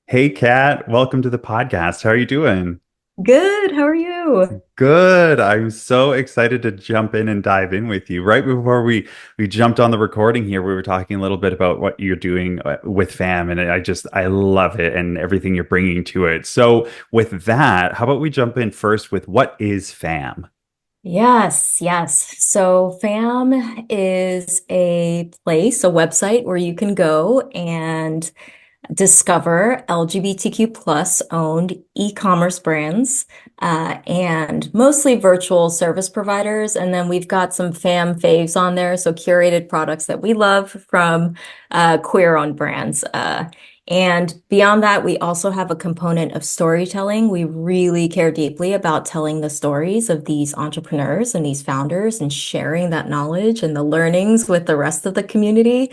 Hey Kat, welcome to the podcast. How are you doing? Good. How are you? Good. I'm so excited to jump in and dive in with you. Right before we jumped on the recording here, we were talking a little bit about what you're doing with FAM, and I love it and everything you're bringing to it. So with that, how about we jump in first with what is FAM? Yes, yes. So FAM is a place, a website where you can go and discover LGBTQ plus owned e-commerce brands and mostly virtual service providers. And then we've got some fam faves on there, so curated products that we love from queer-owned brands. And beyond that, we also have a component of storytelling. We really care deeply about telling the stories of these entrepreneurs and these founders and sharing that knowledge and the learnings with the rest of the community.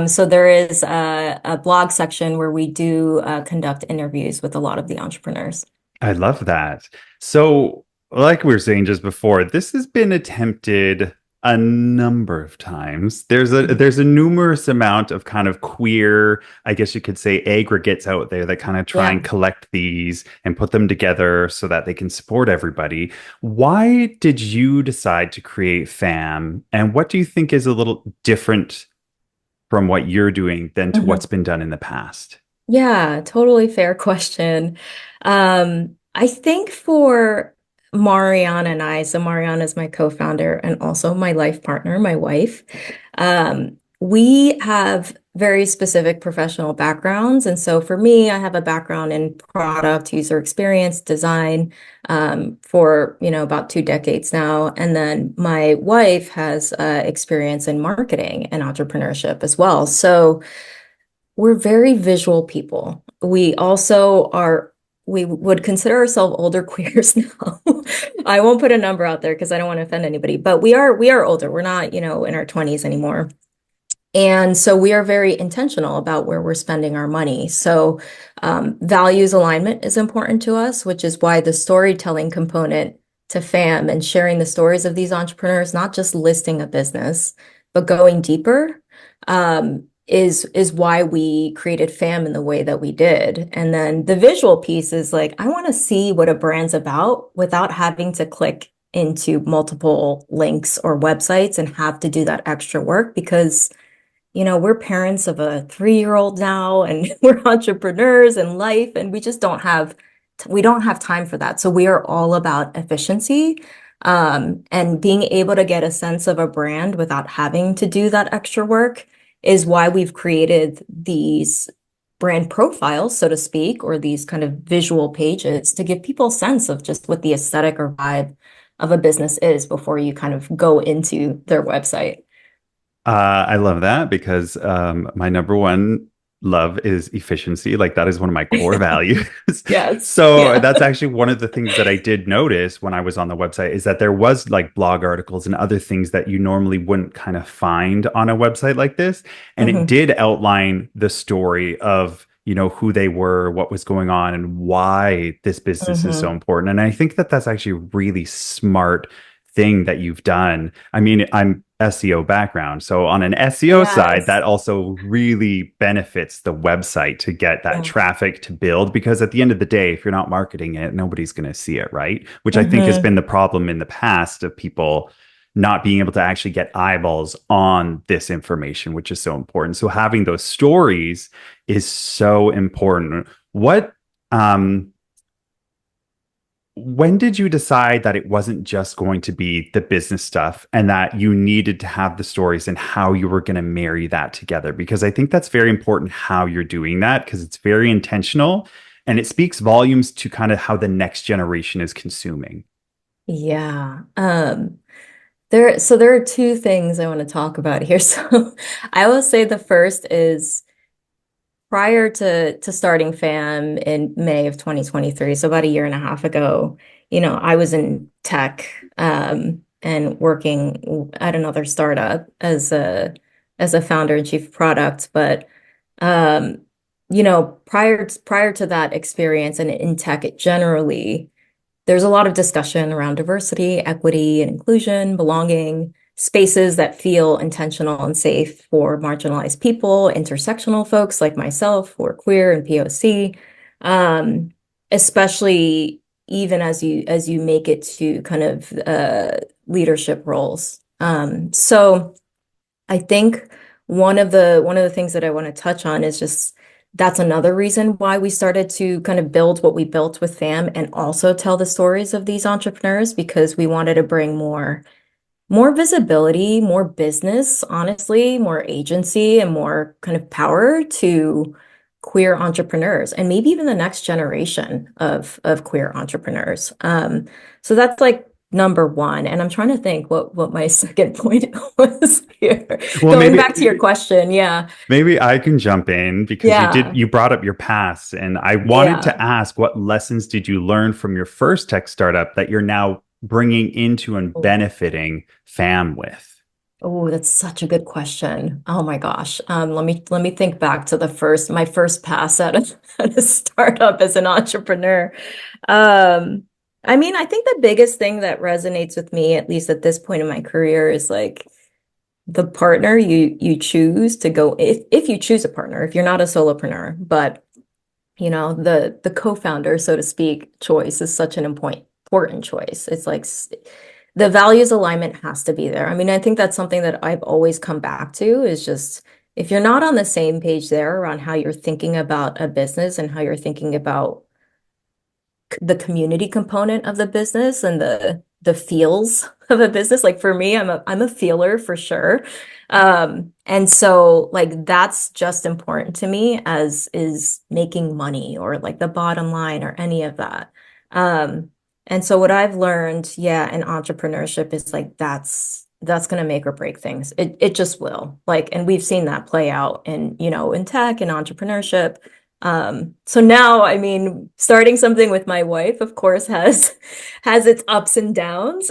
So there is a blog section where we do conduct interviews with a lot of the entrepreneurs. I love that. So, like we were saying just before, this has been attempted a number of times. There's a numerous amount of kind of queer, I guess you could say, aggregates out there that kind of try Yeah. and collect these and put them together so that they can support everybody. Why did you decide to create FAM, and what do you think is a little different from what you're doing than to what's Mhm. been done in the past? Yeah, totally fair question. I think for Marianna and I, so Marianna is my co-founder and also my life partner, my wife. We have very specific professional backgrounds. And so for me, I have a background in product, user experience, design, for, about 2 decades now. And then my wife has experience in marketing and entrepreneurship as well. So we're very visual people. We would consider ourselves older queers now. I won't put a number out there because I don't want to offend anybody, but we are older. We're not, in our 20s anymore. And so we are very intentional about where we're spending our money. So values alignment is important to us, which is why the storytelling component to FAM and sharing the stories of these entrepreneurs, not just listing a business, but going deeper, is why we created FAM in the way that we did. And then the visual piece is like, I want to see what a brand's about without having to click into multiple links or websites and have to do that extra work because we're parents of a 3-year-old now and we're entrepreneurs in life and we don't have time for that. So we are all about efficiency, and being able to get a sense of a brand without having to do that extra work is why we've created these brand profiles, so to speak, or these kind of visual pages to give people a sense of just what the aesthetic or vibe of a business is before you kind of go into their website. I love that because my number one love is efficiency. Like that is one of my core values. Yes. So Yeah. that's actually one of the things that I did notice when I was on the website is that there was like blog articles and other things that you normally wouldn't kind of find on a website like this. And it Hmm. did outline the story of, who they were, what was going on, and why this business is so Hmm. important. And I think that that's actually a really smart thing that you've done. I mean, I'm SEO background. So on an SEO side, Yes. that also really benefits the website to get that Yeah. traffic to build because at the end of the day, if you're not marketing it, nobody's going to see it, right? Which I think has Hmm. been the problem in the past of people not being able to actually get eyeballs on this information, which is so important. So having those stories is so important. What when did you decide that it wasn't just going to be the business stuff and that you needed to have the stories and how you were going to marry that together? Because I think that's very important how you're doing that because it's very intentional and it speaks volumes to kind of how the next generation is consuming. Yeah. There are two things I want to talk about here. So I will say the first is prior to starting FAM in May of 2023, so about a year and a half ago, I was in tech, and working at another startup as a founder and chief of product. But um, prior to that experience and in tech generally, there's a lot of discussion around diversity, equity, and inclusion, belonging, spaces that feel intentional and safe for marginalized people, intersectional folks like myself who are queer and POC. Um, Especially even as you make it to kind of leadership roles. So I think one of the things that I want to touch on is just that's another reason why we started to kind of build what we built with FAM and also tell the stories of these entrepreneurs because we wanted to bring more visibility, more business, honestly, more agency and more kind of power to queer entrepreneurs and maybe even the next generation of queer entrepreneurs. So that's like number one. And I'm trying to think what my second point was here. Well, Going back to your question, yeah. maybe I can jump in because Yeah. you brought up your past, and I wanted Yeah. to ask, what lessons did you learn from your first tech startup that you're now bringing into and benefiting Fam with? Oh, that's such a good question. Oh my gosh. Let me think back to my first pass at at a startup as an entrepreneur. Um, I mean, I think the biggest thing that resonates with me, at least at this point in my career, is like the partner you choose to go if you choose a partner, if you're not a solopreneur, but the co-founder, so to speak, choice is such an important choice. It's like the values alignment has to be there. I mean, I think that's something that I've always come back to is just if you're not on the same page there around how you're thinking about a business and how you're thinking about the community component of the business and the feels of a business. Like for me, I'm a feeler for sure. And so like that's just important to me as is making money or like the bottom line or any of that. Um, and so what I've learned, yeah, in entrepreneurship is like that's gonna make or break things. It just will. Like, and we've seen that play out in tech and entrepreneurship. So now, I mean, starting something with my wife, of course, has its ups and downs.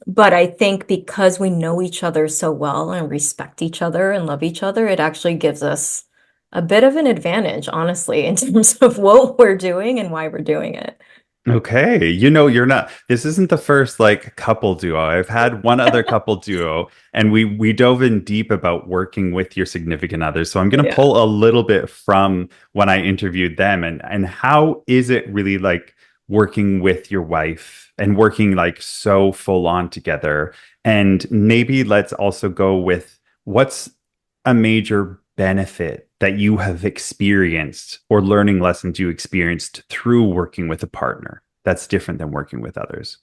But I think because we know each other so well and respect each other and love each other, it actually gives us a bit of an advantage, honestly, in terms of what we're doing and why we're doing it. Okay, you're not, this isn't the first like couple duo. I've had one other couple duo, and we dove in deep about working with your significant others. So I'm going to Yeah. pull a little bit from when I interviewed them, and how is it really like working with your wife and working like so full on together? And maybe let's also go with what's a major benefit that you have experienced or learning lessons you experienced through working with a partner that's different than working with others?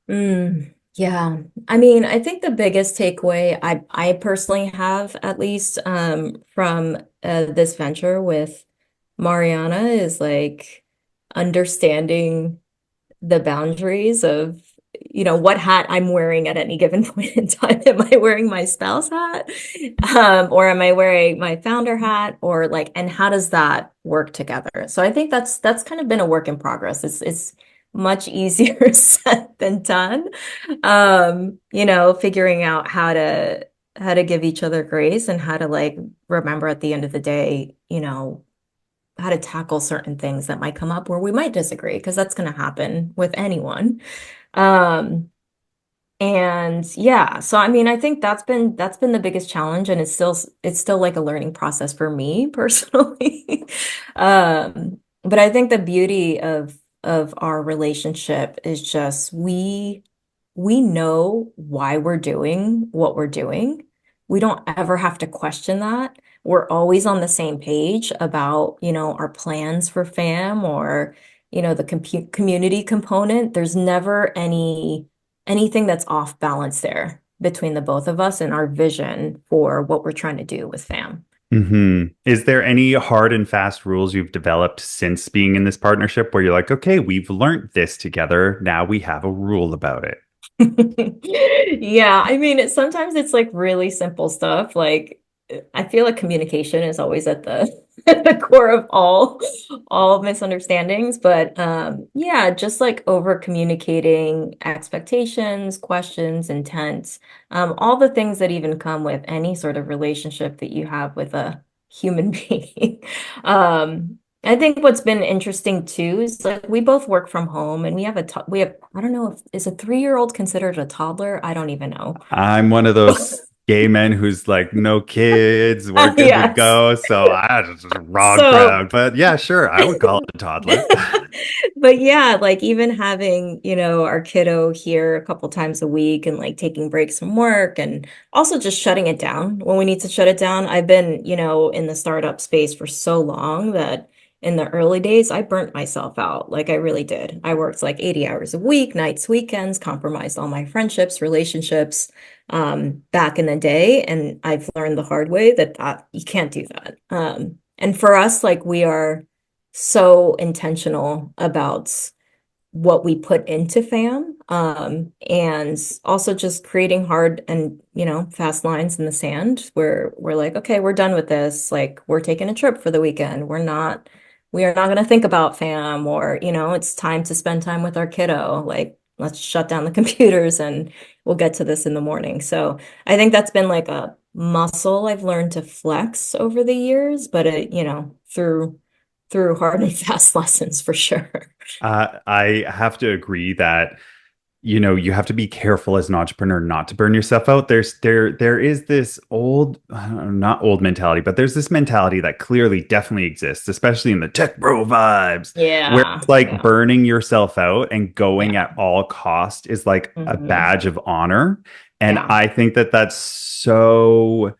Yeah. I mean, I think the biggest takeaway I personally have, at least from this venture with Mariana, is like understanding the boundaries of, what hat I'm wearing at any given point in time. Am I wearing my spouse hat? Or am I wearing my founder hat? Or like, and how does that work together? So I think that's kind of been a work in progress. It's much easier said than done. Figuring out how to give each other grace and how to like remember at the end of the day, how to tackle certain things that might come up where we might disagree, because that's going to happen with anyone. Um, and yeah, so I mean, I think that's been the biggest challenge, and it's still like a learning process for me personally. But I think the beauty of our relationship is just we know why we're doing what we're doing. We don't ever have to question that. We're always on the same page about, our plans for FAM or, the community component. There's never anything that's off balance there between the both of us and our vision for what we're trying to do with FAM. Is there any hard and fast rules you've developed since being in this partnership where you're like, okay, we've learned this together. Now we have a rule about it? Yeah, I mean, sometimes it's like really simple stuff. Like I feel like communication is always at the at the core of all misunderstandings. But yeah, just like over communicating expectations, questions, intents, all the things that even come with any sort of relationship that you have with a human being. I think what's been interesting too is like we both work from home and we have I don't know if is a 3-year-old considered a toddler? I don't even know. I'm one of those. gay men who's like, no kids, we're good to Yes. go. So I just wrong So crowd. But yeah, sure, I would call it a toddler. But yeah, like even having, our kiddo here a couple times a week and like taking breaks from work and also just shutting it down when we need to shut it down. I've been, in the startup space for so long that in the early days, I burnt myself out. Like I really did. I worked like 80 hours a week, nights, weekends, compromised all my friendships, relationships, back in the day. And I've learned the hard way that you can't do that. And for us, like we are so intentional about what we put into Famm, and also just creating hard and fast lines in the sand where we're like, okay, we're done with this. Like we're taking a trip for the weekend. We are not going to think about Famm, or it's time to spend time with our kiddo. Like let's shut down the computers and we'll get to this in the morning. So I think that's been like a muscle I've learned to flex over the years, but through hard and fast lessons for sure. I have to agree that you have to be careful as an entrepreneur not to burn yourself out. There is this old, not old mentality, but there's this mentality that clearly definitely exists, especially in the tech bro vibes, where Yeah, it's like yeah, burning yourself out and going yeah. at all cost is like a Hmm. badge of honor. And Yeah. I think that that's so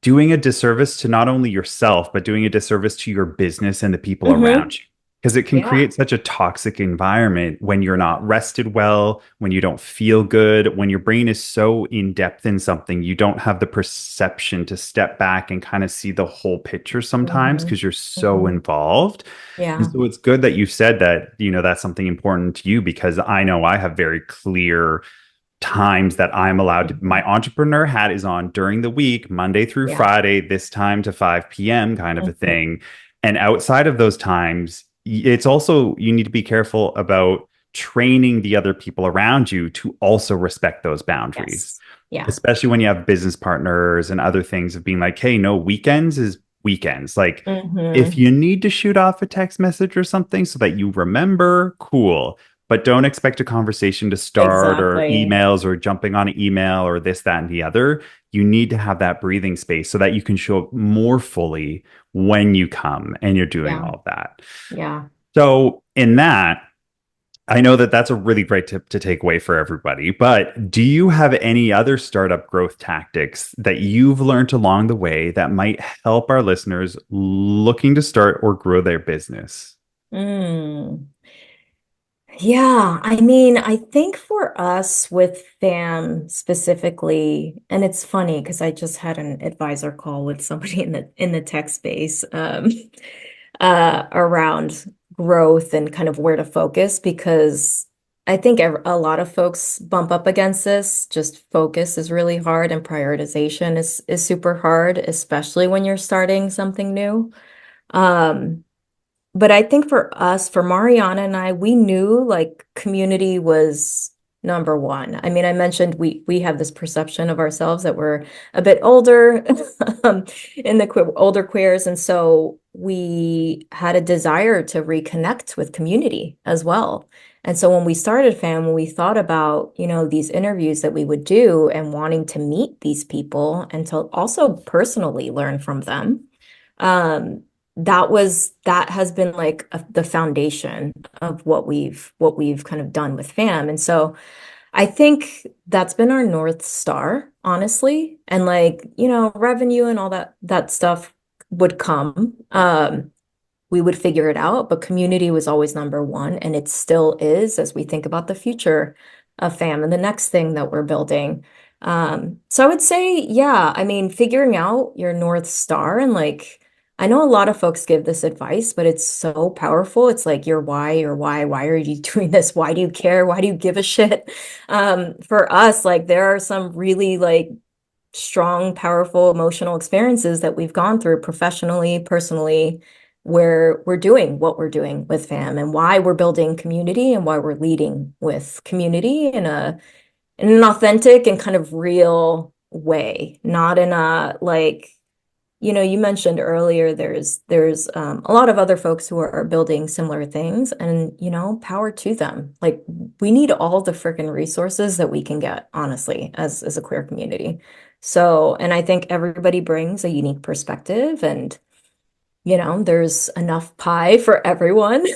doing a disservice to not only yourself, but doing a disservice to your business and the people Hmm. around you. Because it can Yeah. create such a toxic environment when you're not rested well, when you don't feel good, when your brain is so in depth in something, you don't have the perception to step back and kind of see the whole picture sometimes Hmm. because you're so Hmm. involved. And Yeah. so it's good that you said that, that's something important to you because I know I have very clear times that I'm allowed to, Hmm. my entrepreneur hat is on during the week, Monday through Yeah. Friday, this time to 5 p.m. kind of a Hmm. thing. And outside of those times, it's also, you need to be careful about training the other people around you to also respect those boundaries, Yes. Yeah. especially when you have business partners and other things of being like, hey, no, weekends is weekends. Like, if Hmm. you need to shoot off a text message or something so that you remember, cool. But don't expect a conversation to start or Exactly. emails or jumping on an email or this, that, and the other. You need to have that breathing space so that you can show up more fully when you come and you're doing Yeah. all of that. Yeah. So, in that, I know that that's a really great tip to take away for everybody, but do you have any other startup growth tactics that you've learned along the way that might help our listeners looking to start or grow their business? Mm. Yeah, I mean, I think for us with FAM specifically, and it's funny because I just had an advisor call with somebody in the tech space, around growth and kind of where to focus because I think a lot of folks bump up against this. Just focus is really hard and prioritization is super hard, especially when you're starting something new. Um, but I think for us, for Mariana and I, we knew like community was number one. I mean, I mentioned we have this perception of ourselves that we're a bit older, in the older queers, and so we had a desire to reconnect with community as well. And so when we started FAM, when we thought about, these interviews that we would do and wanting to meet these people and to also personally learn from them, um, that has been like the foundation of what we've kind of done with FAM. And so I think that's been our North Star, honestly. And like, revenue and all that stuff would come. We would figure it out, but community was always number one, and it still is as we think about the future of FAM and the next thing that we're building. So I would say, yeah, I mean, figuring out your North Star and like, I know a lot of folks give this advice, but it's so powerful. It's like your why are you doing this? Why do you care? Why do you give a shit? For us, like there are some really like strong, powerful emotional experiences that we've gone through professionally, personally, where we're doing what we're doing with FAM and why we're building community and why we're leading with community in an authentic and kind of real way, not in a like, you mentioned earlier there's a lot of other folks who are building similar things and power to them. Like we need all the freaking resources that we can get, honestly, as a queer community. So, and I think everybody brings a unique perspective, and there's enough pie for everyone.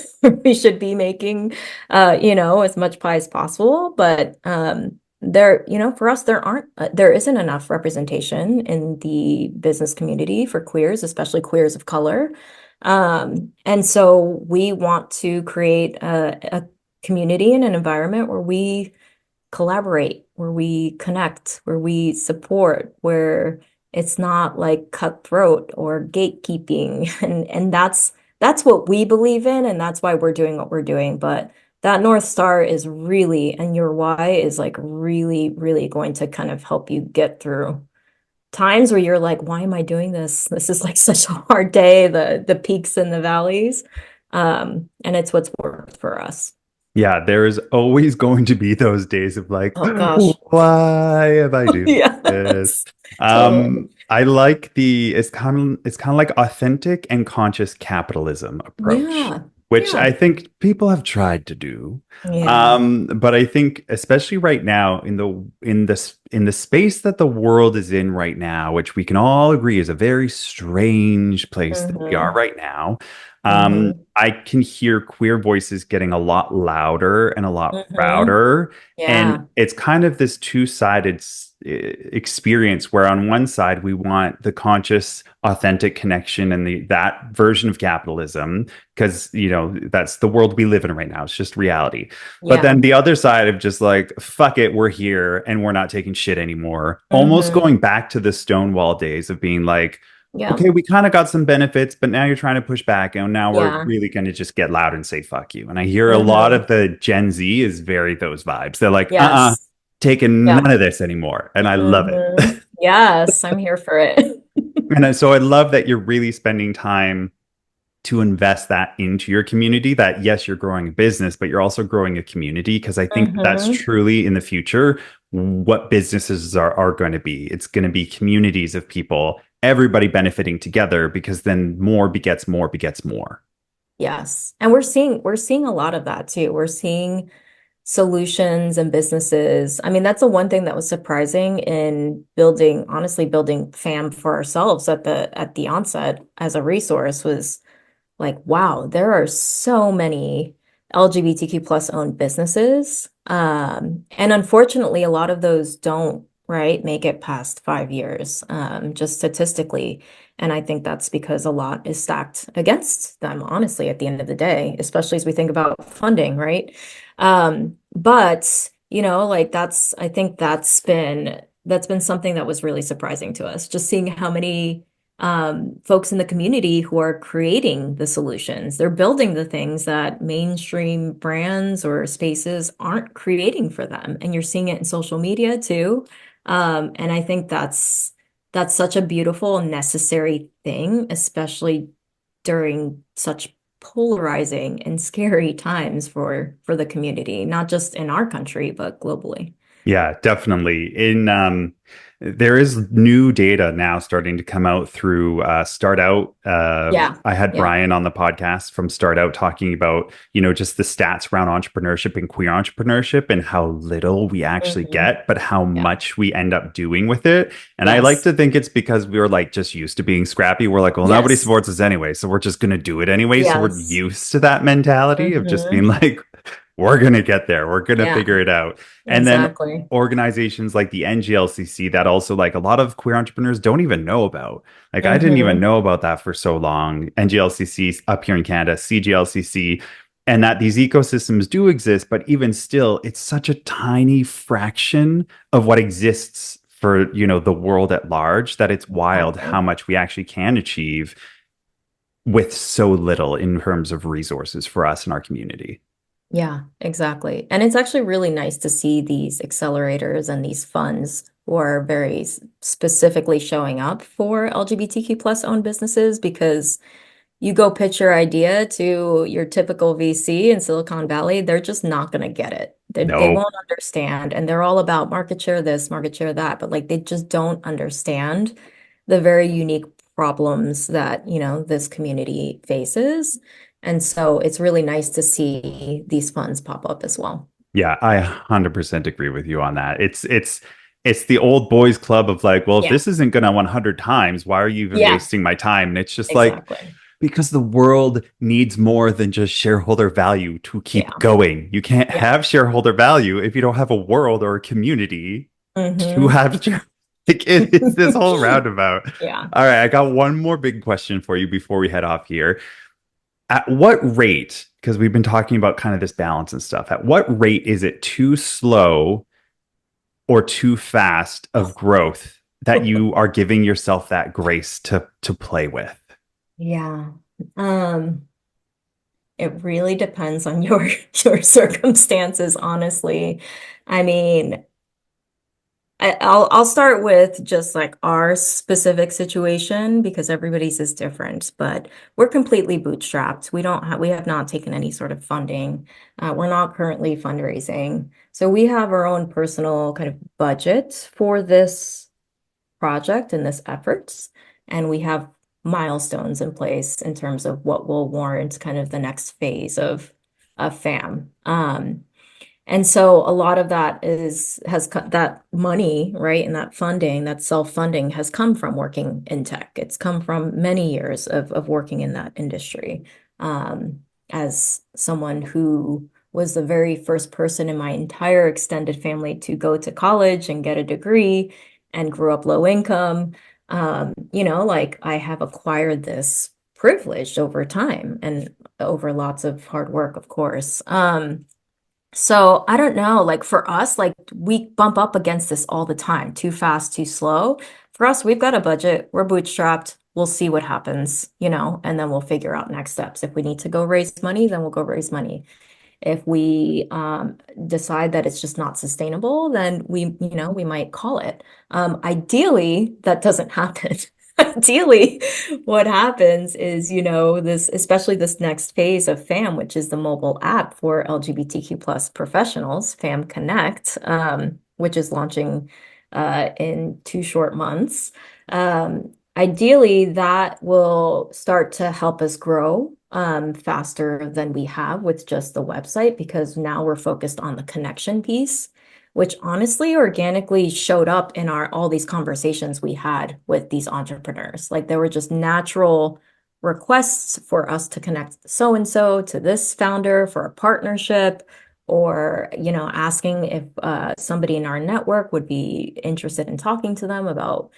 We should be making, as much pie as possible. But for us, there isn't enough representation in the business community for queers, especially queers of color. And so we want to create a community and an environment where we collaborate, where we connect, where we support, where it's not like cutthroat or gatekeeping. And that's what we believe in, and that's why we're doing what we're doing. But that North Star is really, and your why is like really, really going to kind of help you get through times where you're like, why am I doing this? This is like such a hard day, the peaks and the valleys. And it's what's worked for us. Yeah, there is always going to be those days of like, Oh gosh. why am I doing this? Yes, totally. I like it's kind of like authentic and conscious capitalism approach, Yeah. which Yeah. I think people have tried to do. Yeah. But I think especially right now in the space that the world is in right now, which we can all agree is a very strange place that we are Hmm. right now. Hmm. I can hear queer voices getting a lot louder and a lot Hmm. prouder. And Yeah. it's kind of this two-sided experience where on one side we want the conscious, authentic connection and that version of capitalism, because that's the world we live in right now. It's just reality. But Yeah. then the other side of just like, fuck it, we're here and we're not taking shit anymore. Almost Hmm. going back to the Stonewall days of being like, Yeah. okay, we kind of got some benefits, but now you're trying to push back, and now we're Yeah. really going to just get loud and say fuck you. And I hear a lot Hmm. of the Gen Z is very those vibes. They're like, Yes. taking Yeah. none of this anymore. And I love it. Hmm. Yes, I'm here for it. So I love that you're really spending time to invest that into your community, that yes, you're growing a business, but you're also growing a community, because I think that's Hmm. truly in the future what businesses are going to be. It's going to be communities of people, everybody benefiting together, because then more begets more begets more. Yes. And we're seeing a lot of that too. We're seeing solutions and businesses. I mean, that's the one thing that was surprising in honestly, building FAM for ourselves at the onset as a resource was like, wow, there are so many LGBTQ plus owned businesses. And unfortunately, a lot of those don't, right, make it past 5 years, just statistically. And I think that's because a lot is stacked against them, honestly, at the end of the day, especially as we think about funding, right? But like I think that's been something that was really surprising to us, just seeing how many folks in the community who are creating the solutions. They're building the things that mainstream brands or spaces aren't creating for them. And you're seeing it in social media too. And I think that's such a beautiful, necessary thing, especially during such polarizing and scary times for the community, not just in our country, but globally. Yeah, definitely. There is new data now starting to come out through Start Out. Yeah. I had Yeah. Brian on the podcast from Start Out talking about, just the stats around entrepreneurship and queer entrepreneurship and how little we actually Hmm. get, but how Yeah. much we end up doing with it. And I like Yes. to think it's because we were like just used to being scrappy. We're like, well, nobody Yes. supports us anyway, so we're just going to do it anyway. So we're Yes. used to that mentality of just being Hmm. like, we're going to get there. We're going to Yeah, figure it out. And then exactly. organizations like the NGLCC that also like a lot of queer entrepreneurs don't even know about. Like I didn't even Hmm. know about that for so long. NGLCC up here in Canada, CGLCC, and that these ecosystems do exist, but even still, it's such a tiny fraction of what exists for, the world at large, that it's wild how Exactly. much we actually can achieve with so little in terms of resources for us and our community. Yeah, exactly. And it's actually really nice to see these accelerators and these funds who are very specifically showing up for LGBTQ plus owned businesses, because you go pitch your idea to your typical VC in Silicon Valley, they're just not going to get it. They No. won't understand. And they're all about market share this, market share that, but like they just don't understand the very unique problems that, this community faces. And so it's really nice to see these funds pop up as well. Yeah, I 100% agree with you on that. It's it's the old boys club of like, well, if Yeah. this isn't going to 100 times, why are you even Yeah, wasting my time? And it's just like, exactly. because the world needs more than just shareholder value to keep Yeah. going. You can't Yeah. have shareholder value if you don't have a world or a community to Hmm. have. Like, it's this whole roundabout. Yeah. All right, I got one more big question for you before we head off here. At what rate, because we've been talking about kind of this balance and stuff, at what rate is it too slow or too fast of growth that you are giving yourself that grace to play with? Yeah. Um, it really depends on your your circumstances, honestly. I mean, I'll start with just like our specific situation because everybody's is different, but we're completely bootstrapped. We have not taken any sort of funding. We're not currently fundraising. So we have our own personal kind of budget for this project and this efforts, and we have milestones in place in terms of what will warrant kind of the next phase of FAM. And so a lot of that that money, right, and that funding, that self-funding has come from working in tech. It's come from many years of working in that industry. Um, as someone who was the very first person in my entire extended family to go to college and get a degree and grew up low income, like I have acquired this privilege over time and over lots of hard work, of course. So I don't know, like for us, like we bump up against this all the time, too fast, too slow. For us, we've got a budget, we're bootstrapped, we'll see what happens, and then we'll figure out next steps. If we need to go raise money, then we'll go raise money. If we decide that it's just not sustainable, then we might call it. Ideally, that doesn't happen. Ideally, what happens is, especially this next phase of FAM, which is the mobile app for LGBTQ plus professionals, Famm Connect, which is launching in 2 short months. Ideally, that will start to help us grow faster than we have with just the website because now we're focused on the connection piece, which honestly organically showed up in our all these conversations we had with these entrepreneurs. Like there were just natural requests for us to connect so and so to this founder for a partnership or asking if somebody in our network would be interested in talking to them about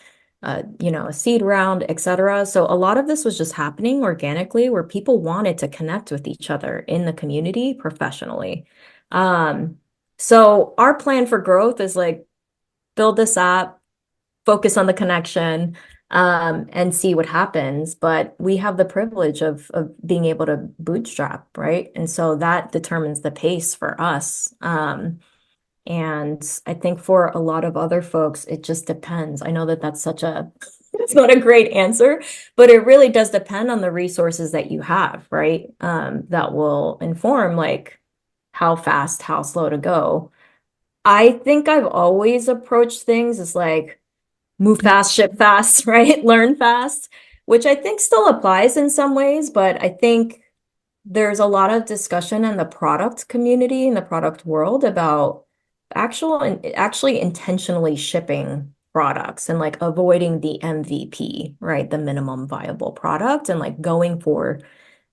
a seed round, etc. So a lot of this was just happening organically where people wanted to connect with each other in the community professionally. Um, so our plan for growth is like build this app, focus on the connection, and see what happens. But we have the privilege of being able to bootstrap, right? And so that determines the pace for us. And I think for a lot of other folks, it just depends. I know that that's such a, it's not a great answer, but it really does depend on the resources that you have, right? That will inform like how fast, how slow to go. I think I've always approached things as like move fast, ship fast, right? Learn fast, which I think still applies in some ways, but I think there's a lot of discussion in the product community, in the product world about actually intentionally shipping products and like avoiding the MVP, right? The minimum viable product and like going for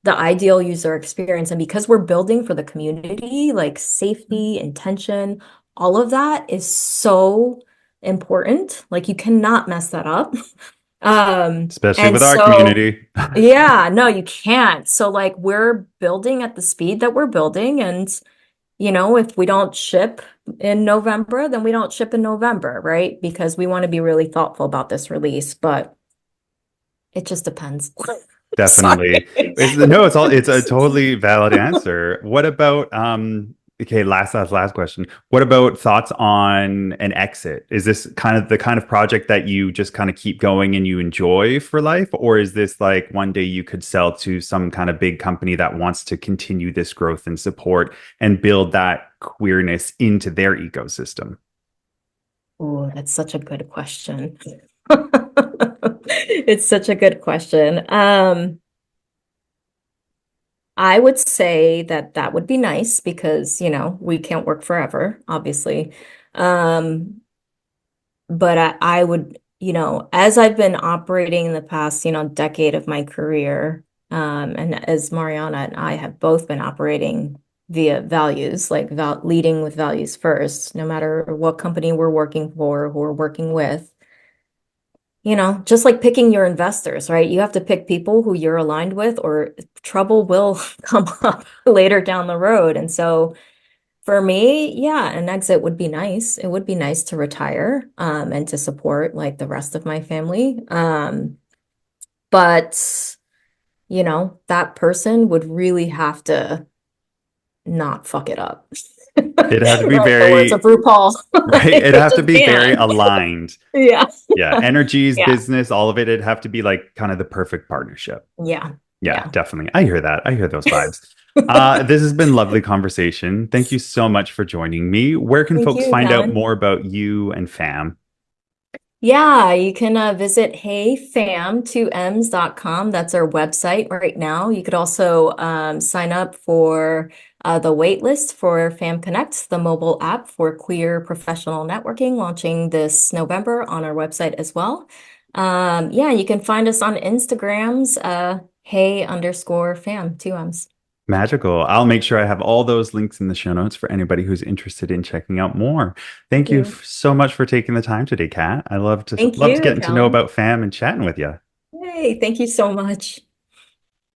the ideal user experience. And because we're building for the community, like safety, intention, all of that is so important. Like you cannot mess that up. Especially And with our so community. yeah, no, you can't. So like we're building at the speed that we're building and if we don't ship in November, then we don't ship in November, right? Because we want to be really thoughtful about this release, but it just depends. Definitely. Sorry. No, it's a totally valid answer. What about okay, last question. What about thoughts on an exit? Is this kind of the kind of project that you just kind of keep going and you enjoy for life? Or is this like one day you could sell to some kind of big company that wants to continue this growth and support and build that queerness into their ecosystem? Oh, that's such a good question. It's such a good question. I would say that that would be nice because, we can't work forever, obviously. Um, but I would, as I've been operating in the past, decade of my career, and as Mariana and I have both been operating via values, like leading with values first, no matter what company we're working for, who we're working with, just like picking your investors, right? You have to pick people who you're aligned with, or trouble will come up later down the road. And so, for me, yeah, an exit would be nice. It would be nice to retire, and to support like the rest of my family. But that person would really have to not fuck it up. It'd have to be Right, the words of very, RuPaul. right. Like, It'd they have to just be very can't. aligned. Yeah. Yeah. Energies, Yeah. business, all of it. It'd have to be like kind of the perfect partnership. Yeah. Yeah, Yeah. definitely. I hear that. I hear those vibes. This has been lovely conversation. Thank you so much for joining me. Where can Thank folks you, find out Calan. more about you and Famm? Yeah, you can visit heyfam2ms.com. That's our website right now. You could also sign up for the wait list for Famm Connect, the mobile app for queer professional networking, launching this November on our website as well. Yeah, you can find us on Instagrams, hey_fam, 2Ms. Magical. I'll make sure I have all those links in the show notes for anybody who's interested in checking out more. Thank you Yeah. so much for taking the time today, Kat. I Thank loved you, getting to know Calan. about Famm and chatting with you. Hey, thank you so much.